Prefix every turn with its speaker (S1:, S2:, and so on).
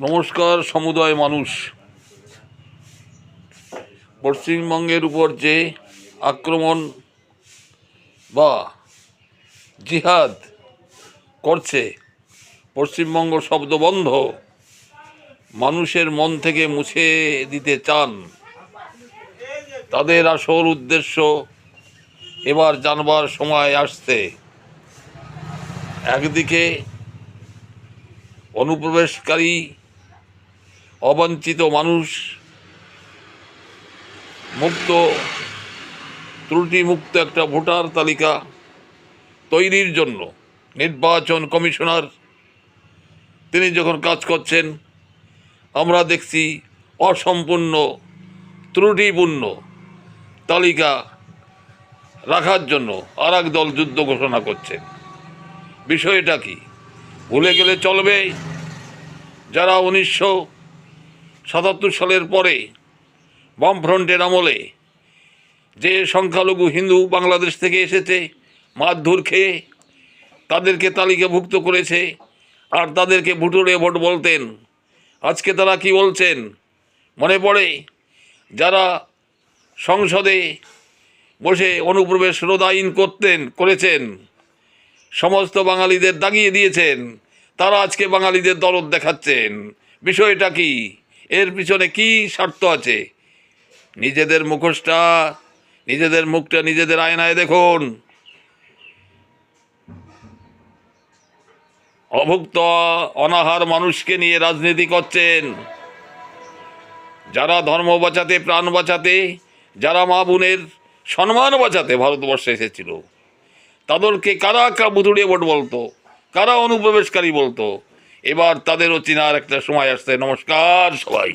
S1: নমস্কার সমুদয় মানুষ। পশ্চিমবঙ্গের উপর যে আক্রমণ বা জিহাদ করছে, পশ্চিমবঙ্গ শব্দ বন্ধ মানুষের মন থেকে মুছে দিতে চান, তাদের আসল উদ্দেশ্য এবার জানবার সময় আসছে। একদিকে অনুপ্রবেশকারী অবাঞ্ছিত মানুষ মুক্ত ত্রুটিমুক্ত একটা ভোটার তালিকা তৈরির জন্য নির্বাচন কমিশনার তিনি যখন কাজ করছেন, আমরা দেখছি অসম্পূর্ণ ত্রুটিপূর্ণ তালিকা রাখার জন্য আর এক দল যুদ্ধ ঘোষণা করছেন। বিষয়টা কি ভুলে গেলে চলবে? যারা 1977 সালের পরে বামফ্রন্টের আমলে যে সংখ্যালঘু হিন্দু বাংলাদেশ থেকে এসেছে মারধর খেয়ে, তাদেরকে তালিকাভুক্ত করেছে আর তাদেরকে ভুতুড়ে ভোট বলতেন। আজকে তারা কি বলছেন মনে পড়ে? যারা সংসদে বসে অনুপ্রবেশ রোধ আইন করেছেন, সমস্ত বাঙালিদের দাগিয়ে দিয়েছেন, তারা আজকে বাঙালিদের দরদ দেখাচ্ছেন। বিষয়টা কি? এর পিছনে কি স্বার্থ আছে? নিজেদের মুখোশটা, নিজেদের মুখটা নিজেদের আয়নায় দেখুন। অভুক্ত অনাহার মানুষকে নিয়ে রাজনীতি করছেন। যারা ধর্ম বাঁচাতে, প্রাণ বাঁচাতে, যারা মা বোনের সম্মান বাঁচাতে ভারতবর্ষে এসেছিল, তাদেরকে কারা ভুতুড়ে ভোট বলতো, কারা অনুপ্রবেশকারী বলতো, এবার তাদেরও চেনার একটা সময় আসছে। নমস্কার সবাই।